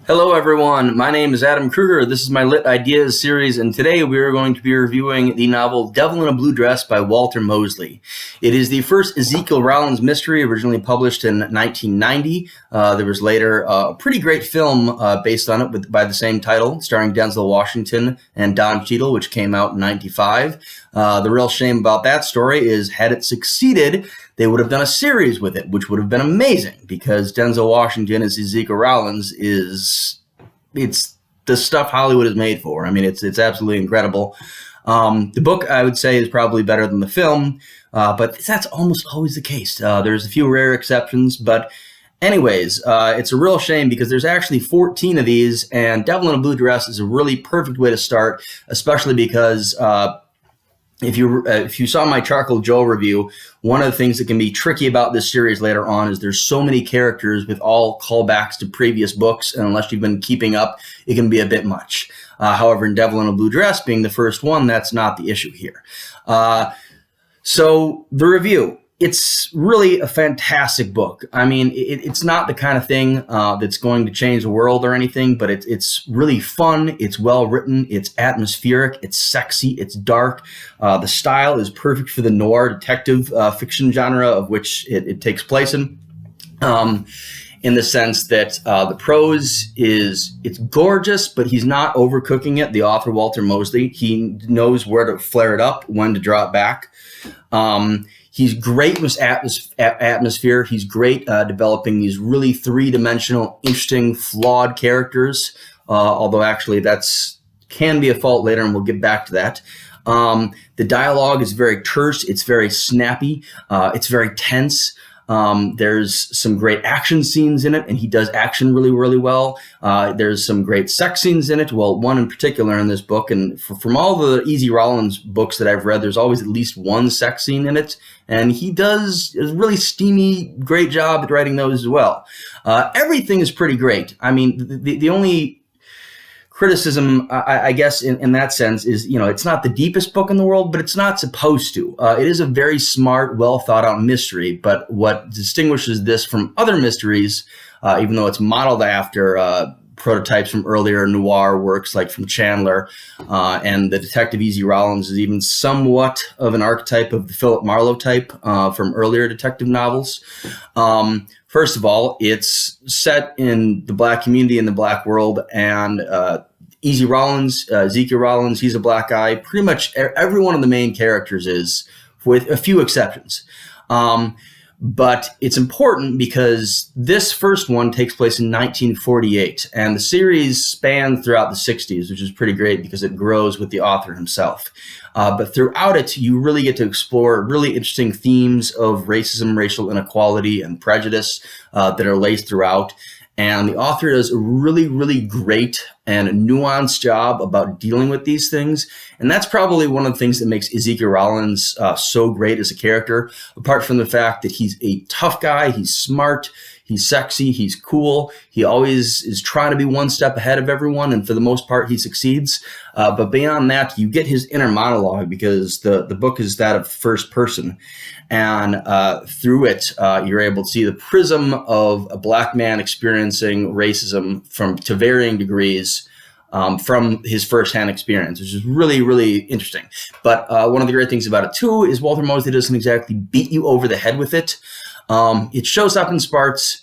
Hello, everyone. My name is Adam Kruger. This is my Lit Ideas series, and today we are going to be reviewing the novel Devil in a Blue Dress by Walter Mosley. It is the first Ezekiel Rollins mystery, originally published in 1990. There was later a pretty great film based on it by the same title, starring Denzel Washington and Don Cheadle, which came out in 95. The real shame about that story is, had it succeeded, they would have done a series with it, which would have been amazing, because Denzel Washington as Ezekiel Rollins it's the stuff Hollywood is made for. I mean, it's absolutely incredible. The book, I would say, is probably better than the film, but that's almost always the case. There's a few rare exceptions, but anyways, it's a real shame because there's actually 14 of these, and Devil in a Blue Dress is a really perfect way to start, especially because if you saw my Charcoal Joe review, one of the things that can be tricky about this series later on is there's so many characters with all callbacks to previous books, and unless you've been keeping up, it can be a bit much. However, in Devil in a Blue Dress being the first one, that's not the issue here. So the review. It's really a fantastic book. I mean, it's not the kind of thing that's going to change the world or anything, but it's really fun. It's well written. It's atmospheric. It's sexy. It's dark. The style is perfect for the noir detective fiction genre of which it takes place in the sense that the prose it's gorgeous, but he's not overcooking it. The author, Walter Mosley, he knows where to flare it up, when to draw it back. He's great with atmosphere. He's great developing these really three-dimensional, interesting, flawed characters, although actually that's can be a fault later, and we'll get back to that. The dialogue is very terse. It's very snappy. It's very tense. There's some great action scenes in it, and he does action really, really well. There's some great sex scenes in it. Well, one in particular in this book, and from all the Easy Rollins books that I've read, there's always at least one sex scene in it, and he does a really steamy, great job at writing those as well. Everything is pretty great. I mean, the only criticism, I guess, in that sense is, it's not the deepest book in the world, but it's not supposed to. It is a very smart, well thought out mystery, but what distinguishes this from other mysteries, even though it's modeled after prototypes from earlier noir works like from Chandler, and the Detective Easy Rollins is even somewhat of an archetype of the Philip Marlowe type from earlier detective novels. First of all, it's set in the black community in the black world, and Easy Rollins, Ezekiel Rollins, he's a black guy. Pretty much every one of the main characters is, with a few exceptions. But it's important because this first one takes place in 1948, and the series spans throughout the 60s, which is pretty great because it grows with the author himself. But throughout it, you really get to explore really interesting themes of racism, racial inequality, and prejudice that are laced throughout. And the author does a really, really great and nuanced job about dealing with these things. And that's probably one of the things that makes Ezekiel Rollins so great as a character, apart from the fact that he's a tough guy, he's smart, he's sexy, he's cool. He always is trying to be one step ahead of everyone, and for the most part, he succeeds. But beyond that, you get his inner monologue because the book is that of first person. And through it, you're able to see the prism of a black man experiencing racism to varying degrees from his firsthand experience, which is really, really interesting. But one of the great things about it, too, is Walter Mosley doesn't exactly beat you over the head with it. It shows up in spurts.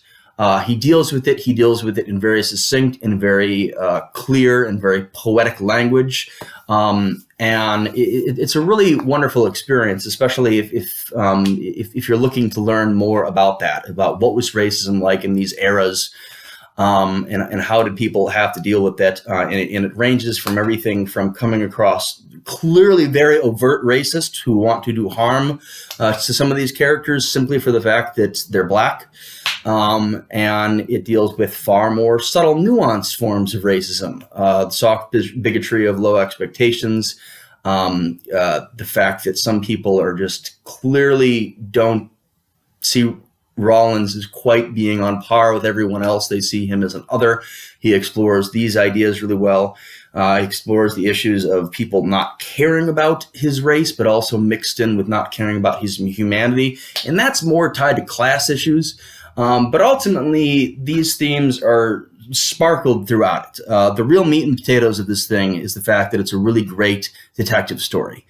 He deals with it. He deals with it in very succinct and very clear and very poetic language. And it's a really wonderful experience, especially if you're looking to learn more about that, about what was racism like in these eras, and how did people have to deal with that. And it ranges from everything from coming across clearly very overt racists who want to do harm to some of these characters simply for the fact that they're black. And it deals with far more subtle, nuanced forms of racism, soft bigotry of low expectations, the fact that some people are just clearly don't see Rollins as quite being on par with everyone else. They see him as an other. He explores these ideas really well. He explores the issues of people not caring about his race, but also mixed in with not caring about his humanity. And that's more tied to class issues. But ultimately, these themes are sparkled throughout it. The real meat and potatoes of this thing is the fact that it's a really great detective story.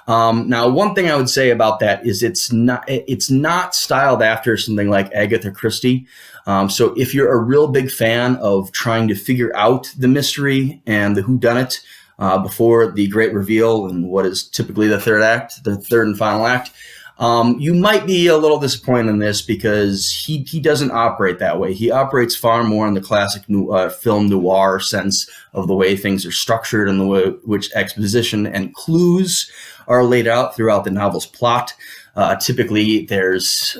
Now, one thing I would say about that is it's not styled after something like Agatha Christie. So if you're a real big fan of trying to figure out the mystery and the whodunit before the great reveal in what is typically the third and final act, you might be a little disappointed in this because he doesn't operate that way. He operates far more in the classic film noir sense of the way things are structured and the way which exposition and clues are laid out throughout the novel's plot. Typically, there's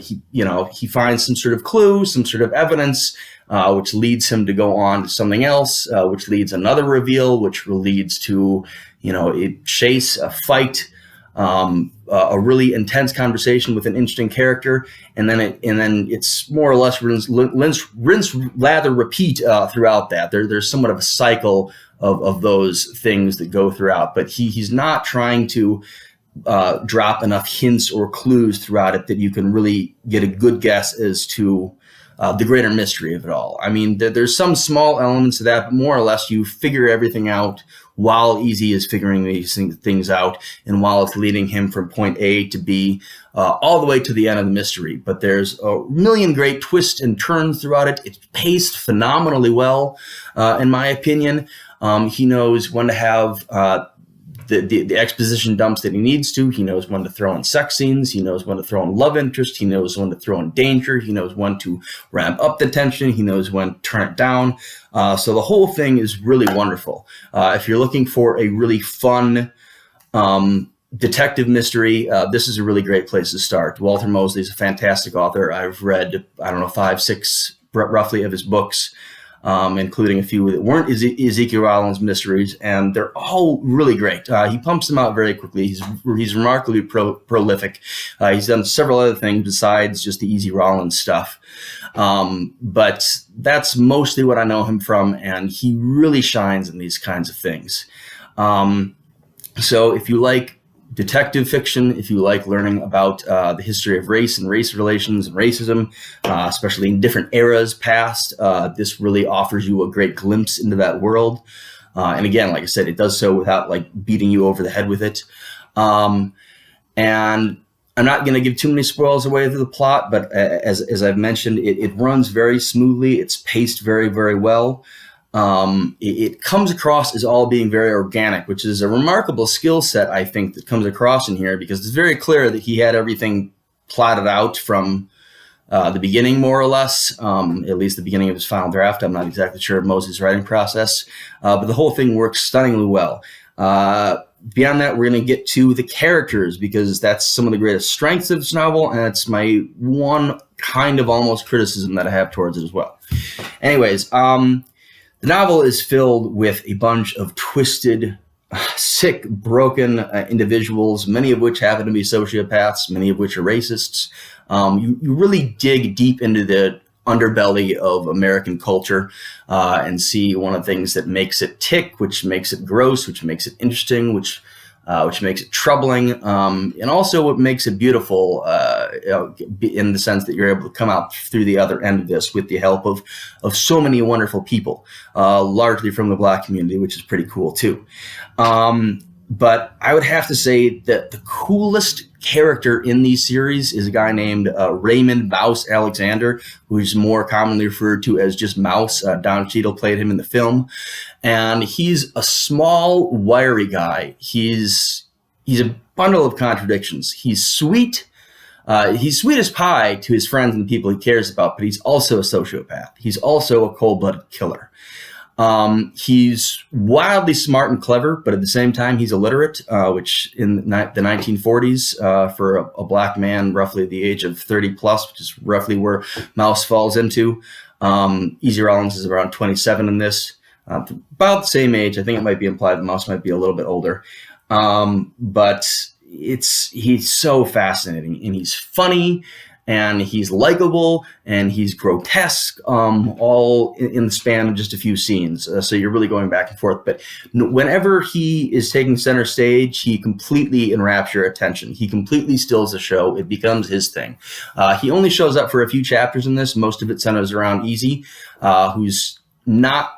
he finds some sort of clue, some sort of evidence, which leads him to go on to something else, which leads another reveal, which leads to a chase, a fight. A really intense conversation with an interesting character, and then it's more or less rinse, lather, repeat throughout that. There's somewhat of a cycle of those things that go throughout, but he's not trying to drop enough hints or clues throughout it that you can really get a good guess as to the greater mystery of it all. I mean, there's some small elements of that, but more or less you figure everything out while Easy is figuring these things out and while it's leading him from point A to B all the way to the end of the mystery. But there's a million great twists and turns throughout it. It's paced phenomenally well, in my opinion. He knows when to have the exposition dumps that he needs to. He knows when to throw in sex scenes. He knows when to throw in love interest. He knows when to throw in danger. He knows when to ramp up the tension. He knows when to turn it down. So the whole thing is really wonderful. If you're looking for a really fun detective mystery, this is a really great place to start. Walter Mosley is a fantastic author. I've read, 5, 6 roughly of his books. Including a few that weren't Ezekiel Rollins mysteries, and they're all really great. He pumps them out very quickly. He's remarkably prolific. He's done several other things besides just the Easy Rollins stuff. But that's mostly what I know him from, and he really shines in these kinds of things. So if you like detective fiction, if you like learning about the history of race and race relations and racism, especially in different eras past, this really offers you a great glimpse into that world. And again, like I said, it does so without beating you over the head with it. And I'm not going to give too many spoils away to the plot, but as I've mentioned, it runs very smoothly. It's paced very, very well. It comes across as all being very organic, which is a remarkable skill set, I think, that comes across in here, because it's very clear that he had everything plotted out from the beginning, more or less, at least the beginning of his final draft. I'm not exactly sure of Mosley's writing process, but the whole thing works stunningly well. Beyond that, we're going to get to the characters, because that's some of the greatest strengths of this novel, and it's my one kind of almost criticism that I have towards it as well. Anyways, the novel is filled with a bunch of twisted, sick, broken individuals, many of which happen to be sociopaths, many of which are racists. You really dig deep into the underbelly of American culture and see one of the things that makes it tick, which makes it gross, which makes it interesting, which makes it troubling, and also what makes it beautiful in the sense that you're able to come out through the other end of this with the help of so many wonderful people, largely from the Black community, which is pretty cool too. But I would have to say that the coolest character in these series is a guy named Raymond Mouse Alexander, who's more commonly referred to as just Mouse. Don Cheadle played him in the film. And he's a small, wiry guy. He's a bundle of contradictions. He's sweet. He's sweet as pie to his friends and the people he cares about, but he's also a sociopath. He's also a cold-blooded killer. He's wildly smart and clever, but at the same time, he's illiterate, which in the 1940s, for a Black man, roughly the age of 30 plus, which is roughly where Mouse falls into. Easy Rollins is around 27 in this, about the same age. I think it might be implied that Mouse might be a little bit older. But he's so fascinating, and he's funny. and he's likable and he's grotesque, all in the span of just a few scenes. So you're really going back and forth. But whenever he is taking center stage, he completely enwraps your attention. He completely steals the show. It becomes his thing. He only shows up for a few chapters in this. Most of it centers around Easy, who's not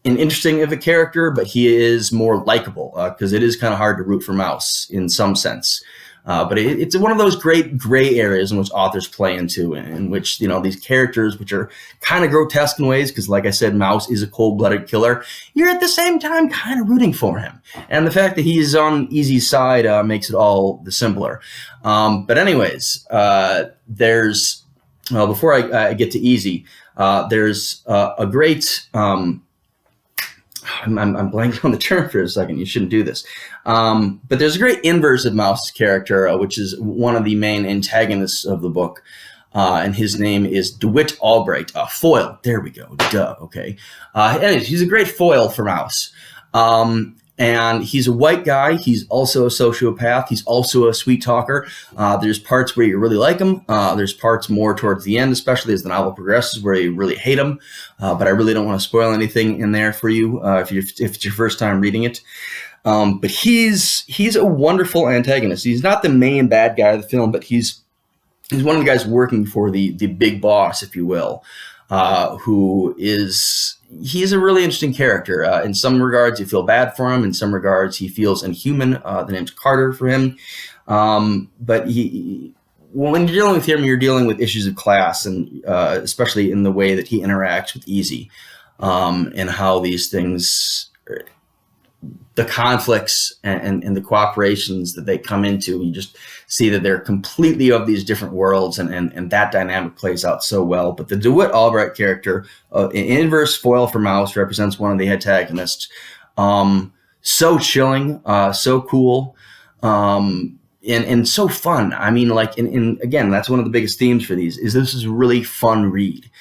an interesting of a character, but he is more likable because it is kind of hard to root for Mouse in some sense. But it's one of those great gray areas in which authors play into, in which, you know, these characters, which are kind of grotesque in ways, because like I said, Mouse is a cold-blooded killer, you're at the same time kind of rooting for him. And the fact that he's on Easy's side makes it all the simpler. But anyways, there's, well, before I get to Easy, there's a great... I'm blanking on the term for a second. You shouldn't do this. But there's a great inverse of Mouse's character, which is one of the main antagonists of the book. And his name is DeWitt Albright. Foil. There we go. Duh. Okay. Anyways, he's a great foil for Mouse. And he's a white guy. He's also a sociopath. He's also a sweet talker. There's parts where you really like him. There's parts more towards the end, especially as the novel progresses, where you really hate him. But I really don't want to spoil anything in there for you if it's your first time reading it. But he's a wonderful antagonist. He's not the main bad guy of the film, but he's one of the guys working for the big boss, if you will, who is... He's a really interesting character. In some regards, you feel bad for him. In some regards, he feels inhuman. The name's Carter for him. But when you're dealing with him, you're dealing with issues of class, and especially in the way that he interacts with Easy, and how these things, the conflicts and the cooperations that they come into, you just see that they're completely of these different worlds, and that dynamic plays out so well. But the DeWitt Albright character, an inverse foil for Mouse, represents one of the antagonists. So chilling, so cool, and so fun. I mean, like, again, that's one of the biggest themes for these, is this is a really fun read.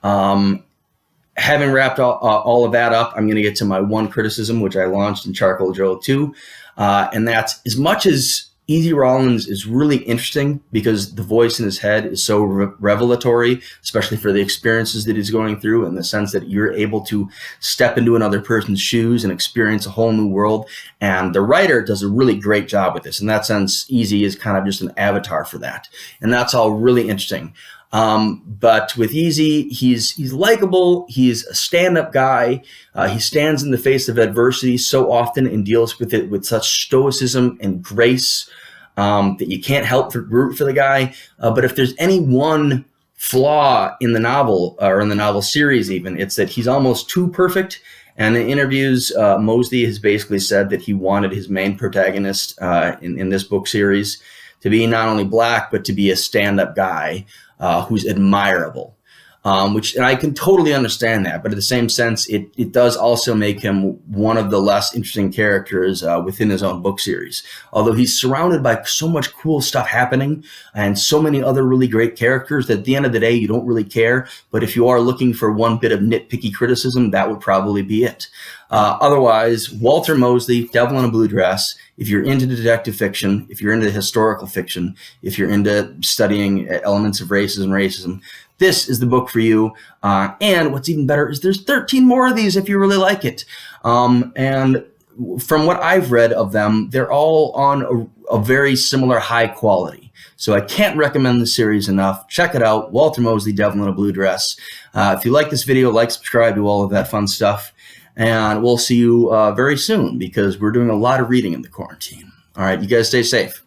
Having wrapped all of that up, I'm going to get to my one criticism, which I launched in Charcoal Joe 2. And that's, as much as Easy Rawlins is really interesting because the voice in his head is so revelatory, especially for the experiences that he's going through, in the sense that you're able to step into another person's shoes and experience a whole new world. And the writer does a really great job with this. In that sense, Easy is kind of just an avatar for that. And that's all really interesting. But with Easy, he's likable. He's a stand-up guy. He stands in the face of adversity so often and deals with it with such stoicism and grace that you can't help but root for the guy. But if there's any one flaw in the novel, or in the novel series even, it's that he's almost too perfect. And in interviews, Mosley has basically said that he wanted his main protagonist in this book series to be not only black, but to be a stand-up guy who's admirable, and I can totally understand that. But in the same sense, it does also make him one of the less interesting characters within his own book series. Although he's surrounded by so much cool stuff happening and so many other really great characters that at the end of the day, you don't really care. But if you are looking for one bit of nitpicky criticism, that would probably be it. Otherwise, Walter Mosley, Devil in a Blue Dress. If you're into detective fiction, if you're into historical fiction, if you're into studying elements of racism, this is the book for you. And what's even better is there's 13 more of these if you really like it. And from what I've read of them, they're all on a very similar high quality. So I can't recommend the series enough. Check it out. Walter Mosley, Devil in a Blue Dress. If you like this video, like, subscribe, do all of that fun stuff. And we'll see you very soon, because we're doing a lot of reading in the quarantine. All right, you guys stay safe.